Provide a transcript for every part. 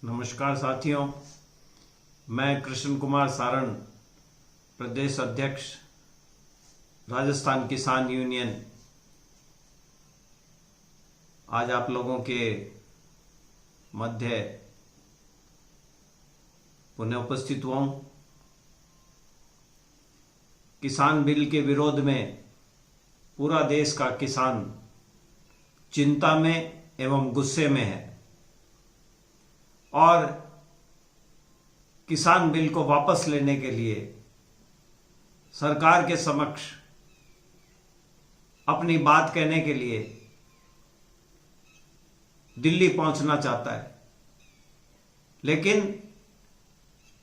नमस्कार साथियों, मैं कृष्ण कुमार सारण, प्रदेश अध्यक्ष राजस्थान किसान यूनियन, आज आप लोगों के मध्य पुनः उपस्थित हुआ हूं। किसान बिल के विरोध में पूरा देश का किसान चिंता में एवं गुस्से में है और किसान बिल को वापस लेने के लिए सरकार के समक्ष अपनी बात कहने के लिए दिल्ली पहुंचना चाहता है। लेकिन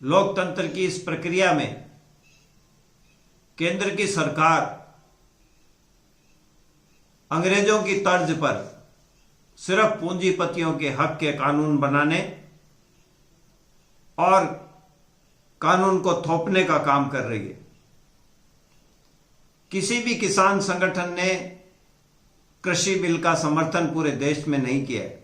लोकतंत्र की इस प्रक्रिया में केंद्र की सरकार अंग्रेजों की तर्ज पर सिर्फ पूंजीपतियों के हक के कानून बनाने और कानून को थोपने का काम कर रही है। किसी भी किसान संगठन ने कृषि बिल का समर्थन पूरे देश में नहीं किया है।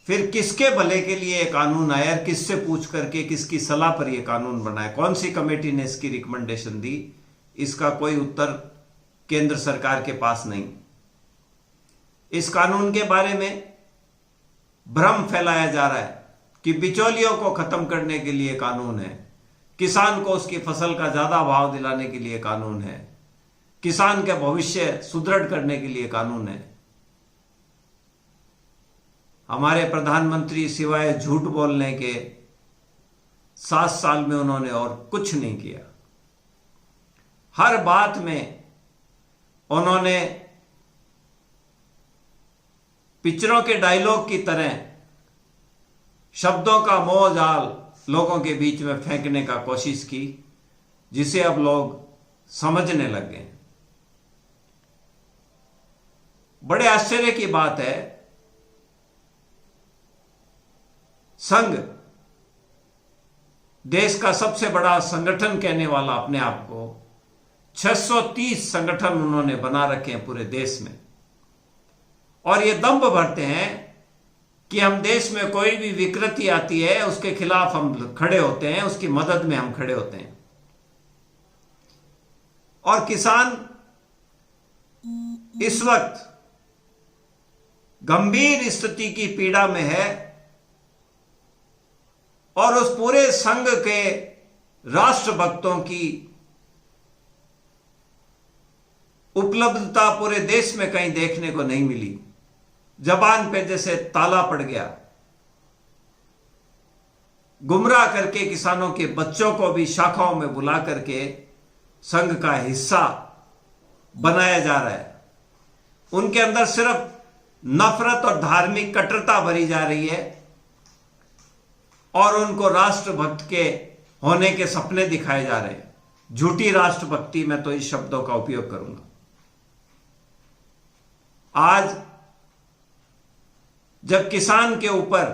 फिर किसके भले के लिए यह कानून आया, किससे पूछ करके, किसकी सलाह पर यह कानून बनाया, कौन सी कमेटी ने इसकी रिकमेंडेशन दी, इसका कोई उत्तर केंद्र सरकार के पास नहीं। इस कानून के बारे में भ्रम फैलाया जा रहा है कि बिचौलियों को खत्म करने के लिए कानून है, किसान को उसकी फसल का ज्यादा भाव दिलाने के लिए कानून है, किसान के भविष्य सुदृढ़ करने के लिए कानून है। हमारे प्रधानमंत्री सिवाय झूठ बोलने के 7 साल में उन्होंने और कुछ नहीं किया। हर बात में उन्होंने पिक्चरों के डायलॉग की तरह शब्दों का मोह जाल लोगों के बीच में फेंकने का कोशिश की, जिसे अब लोग समझने लग गए। बड़े आश्चर्य की बात है, संघ देश का सबसे बड़ा संगठन कहने वाला अपने आप को 630 संगठन उन्होंने बना रखे हैं पूरे देश में, और ये दंभ भरते हैं कि हम देश में कोई भी विकृति आती है उसके खिलाफ हम खड़े होते हैं, उसकी मदद में हम खड़े होते हैं। और किसान इस वक्त गंभीर स्थिति की पीड़ा में है और उस पूरे संघ के राष्ट्रभक्तों की उपलब्धता पूरे देश में कहीं देखने को नहीं मिली। जबान पे जैसे ताला पड़ गया। गुमराह करके किसानों के बच्चों को भी शाखाओं में बुला करके संघ का हिस्सा बनाया जा रहा है। उनके अंदर सिर्फ नफरत और धार्मिक कट्टरता भरी जा रही है और उनको राष्ट्रभक्त के होने के सपने दिखाए जा रहे हैं। झूठी राष्ट्रभक्ति, मैं तो इस शब्दों का उपयोग करूंगा। आज जब किसान के ऊपर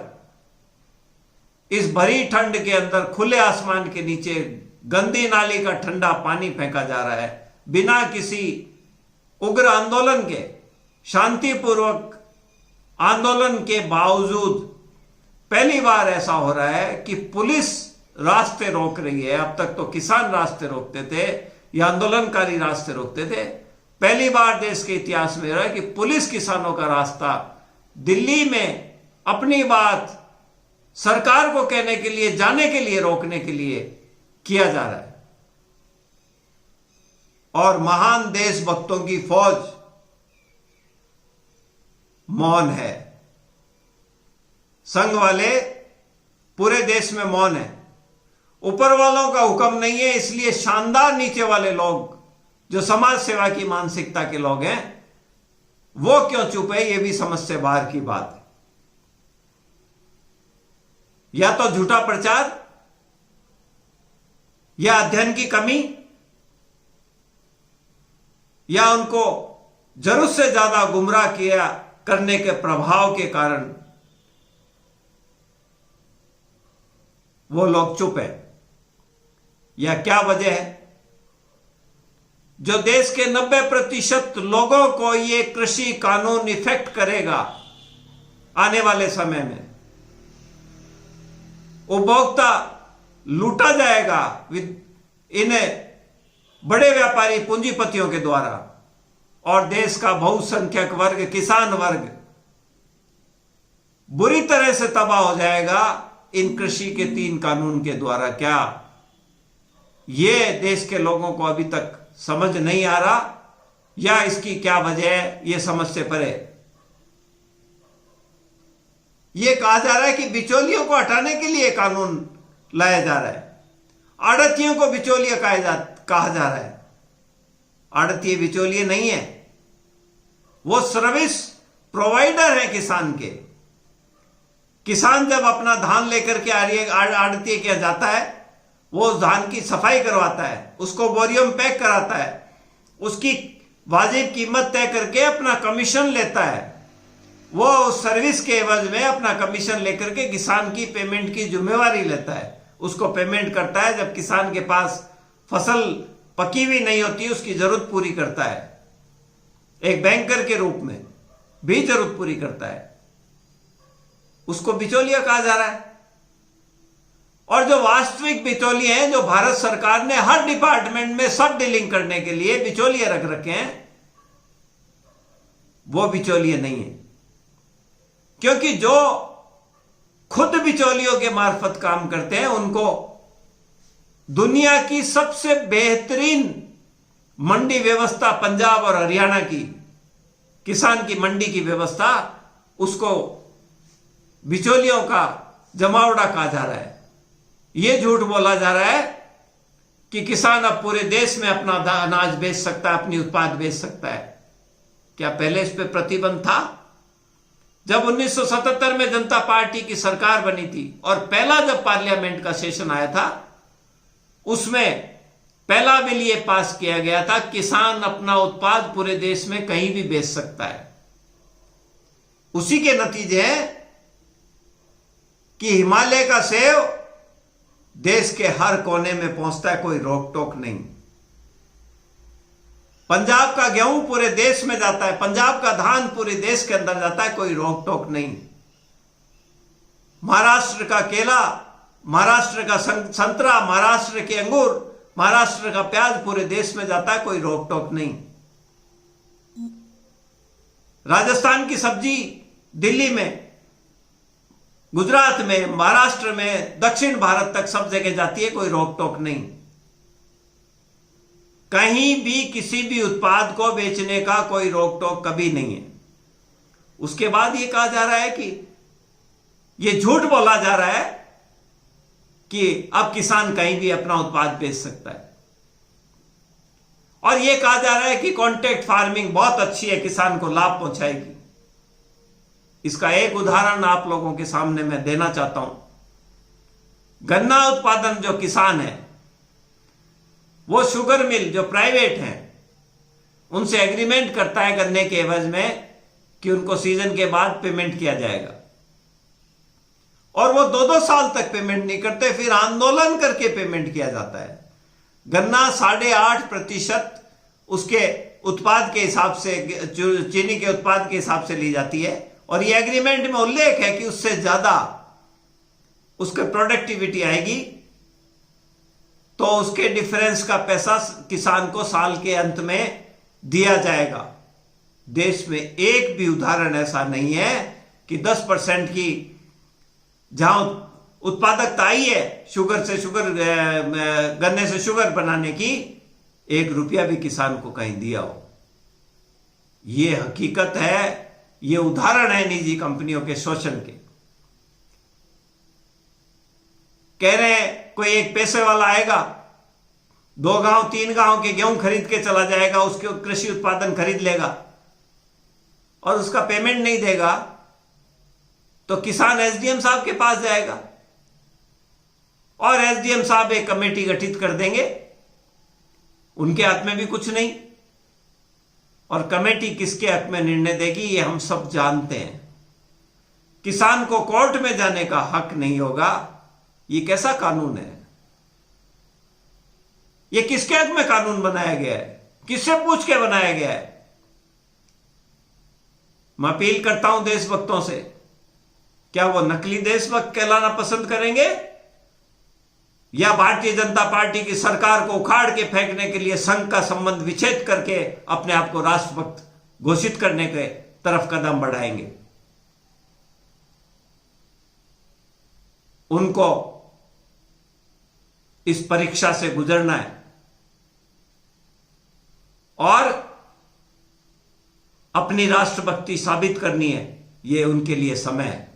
इस भरी ठंड के अंदर खुले आसमान के नीचे गंदी नाली का ठंडा पानी फेंका जा रहा है, बिना किसी उग्र आंदोलन के, शांतिपूर्वक आंदोलन के बावजूद पहली बार ऐसा हो रहा है कि पुलिस रास्ते रोक रही है। अब तक तो किसान रास्ते रोकते थे या आंदोलनकारी रास्ते रोकते थे। पहली बार देश के इतिहास में रहा है कि पुलिस किसानों का रास्ता दिल्ली में अपनी बात सरकार को कहने के लिए, जाने के लिए, रोकने के लिए किया जा रहा है। और महान देशभक्तों की फौज मौन है। संघ वाले पूरे देश में मौन है। ऊपर वालों का हुक्म नहीं है, इसलिए शानदार नीचे वाले लोग जो समाज सेवा की मानसिकता के लोग हैं वो क्यों चुप है, ये भी समझ से बाहर की बात है। या तो झूठा प्रचार या अध्ययन की कमी या उनको जरूरत से ज्यादा गुमराह किया करने के प्रभाव के कारण वो लोग चुप है। या क्या वजह है जो देश के 90% लोगों को ये कृषि कानून इफेक्ट करेगा आने वाले समय में? उपभोक्ता लूटा जाएगा इन बड़े व्यापारी पूंजीपतियों के द्वारा, और देश का बहुसंख्यक वर्ग, किसान वर्ग बुरी तरह से तबाह हो जाएगा इन कृषि के 3 कानून के द्वारा। क्या ये देश के लोगों को अभी तक समझ नहीं आ रहा, या इसकी क्या वजह है, ये समझ से परे। यह कहा जा रहा है कि बिचौलियों को हटाने के लिए कानून लाया जा रहा है। आड़तियों को बिचौलिया कहा जा रहा है। आड़तिये बिचौलिए नहीं है, वो सर्विस प्रोवाइडर है किसान के। किसान जब अपना धान लेकर के आड़तिये के यहाँ जाता है, वो उस धान की सफाई करवाता है, उसको बोरियों में पैक कराता है, उसकी वाजिब कीमत तय करके अपना कमीशन लेता है। वो उस सर्विस के एवज में अपना कमीशन लेकर के किसान की पेमेंट की जिम्मेवारी लेता है, उसको पेमेंट करता है। जब किसान के पास फसल पकी हुई नहीं होती, उसकी जरूरत पूरी करता है, एक बैंकर के रूप में भी जरूरत पूरी करता है। उसको बिचौलिया कहा जा रहा है। और जो वास्तविक बिचौलिए हैं, जो भारत सरकार ने हर डिपार्टमेंट में सब डीलिंग करने के लिए बिचौलिए रख रखे हैं, वो बिचौलिए नहीं है। क्योंकि जो खुद बिचौलियों के मार्फत काम करते हैं, उनको दुनिया की सबसे बेहतरीन मंडी व्यवस्था पंजाब और हरियाणा की किसान की मंडी की व्यवस्था, उसको बिचौलियों का जमावड़ा कहा जा रहा है। यह झूठ बोला जा रहा है कि किसान अब पूरे देश में अपना अनाज बेच सकता है, अपनी उत्पाद बेच सकता है। क्या पहले इस पे प्रतिबंध था? जब 1977 में जनता पार्टी की सरकार बनी थी और पहला जब पार्लियामेंट का सेशन आया था, उसमें पहला बिल यह पास किया गया था, किसान अपना उत्पाद पूरे देश में कहीं भी बेच सकता है। उसी के नतीजे हैं कि हिमालय का सेब देश के हर कोने में पहुंचता है, कोई रोक टोक नहीं। पंजाब का गेहूं पूरे देश में जाता है, पंजाब का धान पूरे देश के अंदर जाता है, कोई रोक टोक नहीं। महाराष्ट्र का केला, महाराष्ट्र का संतरा, महाराष्ट्र के अंगूर, महाराष्ट्र का प्याज पूरे देश में जाता है, कोई रोक टोक नहीं। राजस्थान की सब्जी दिल्ली में, गुजरात में, महाराष्ट्र में, दक्षिण भारत तक सब जगह जाती है, कोई रोक टोक नहीं। कहीं भी किसी भी उत्पाद को बेचने का कोई रोक टोक कभी नहीं है। उसके बाद यह कहा जा रहा है कि यह झूठ बोला जा रहा है कि अब किसान कहीं भी अपना उत्पाद बेच सकता है, और यह कहा जा रहा है कि कॉन्ट्रैक्ट फार्मिंग बहुत अच्छी है, किसान को लाभ पहुंचाएगी। इसका एक उदाहरण आप लोगों के सामने मैं देना चाहता हूं। गन्ना उत्पादन जो किसान है, वो शुगर मिल जो प्राइवेट हैं, उनसे एग्रीमेंट करता है गन्ने के एवज में कि उनको सीजन के बाद पेमेंट किया जाएगा, और वो 2-2 साल तक पेमेंट नहीं करते, फिर आंदोलन करके पेमेंट किया जाता है। गन्ना 8.5% उसके उत्पाद के हिसाब से, चीनी के उत्पाद के हिसाब से ली जाती है, और ये एग्रीमेंट में उल्लेख है कि उससे ज्यादा उसके प्रोडक्टिविटी आएगी तो उसके डिफरेंस का पैसा किसान को साल के अंत में दिया जाएगा। देश में एक भी उदाहरण ऐसा नहीं है कि 10% की जहां उत्पादकता आई है गन्ने से शुगर बनाने की, 1 रुपया भी किसान को कहीं दिया हो। यह हकीकत है, ये उदाहरण है निजी कंपनियों के शोषण के। कह रहे हैं कोई एक पैसे वाला आएगा, 2 गांव 3 गांव के गेहूं खरीद के चला जाएगा, उसके कृषि उत्पादन खरीद लेगा और उसका पेमेंट नहीं देगा, तो किसान एसडीएम साहब के पास जाएगा और एसडीएम साहब एक कमेटी गठित कर देंगे। उनके हाथ में भी कुछ नहीं, और कमेटी किसके हक में निर्णय देगी ये हम सब जानते हैं। किसान को कोर्ट में जाने का हक नहीं होगा। ये कैसा कानून है? ये किसके हक में कानून बनाया गया है? किससे पूछ के बनाया गया है? मैं अपील करता हूं देशभक्तों से, क्या वो नकली देशभक्त कहलाना पसंद करेंगे या भारतीय जनता पार्टी की सरकार को उखाड़ के फेंकने के लिए संघ का संबंध विच्छेद करके अपने आप को राष्ट्रभक्त घोषित करने के तरफ कदम बढ़ाएंगे। उनको इस परीक्षा से गुजरना है और अपनी राष्ट्रभक्ति साबित करनी है। यह उनके लिए समय है।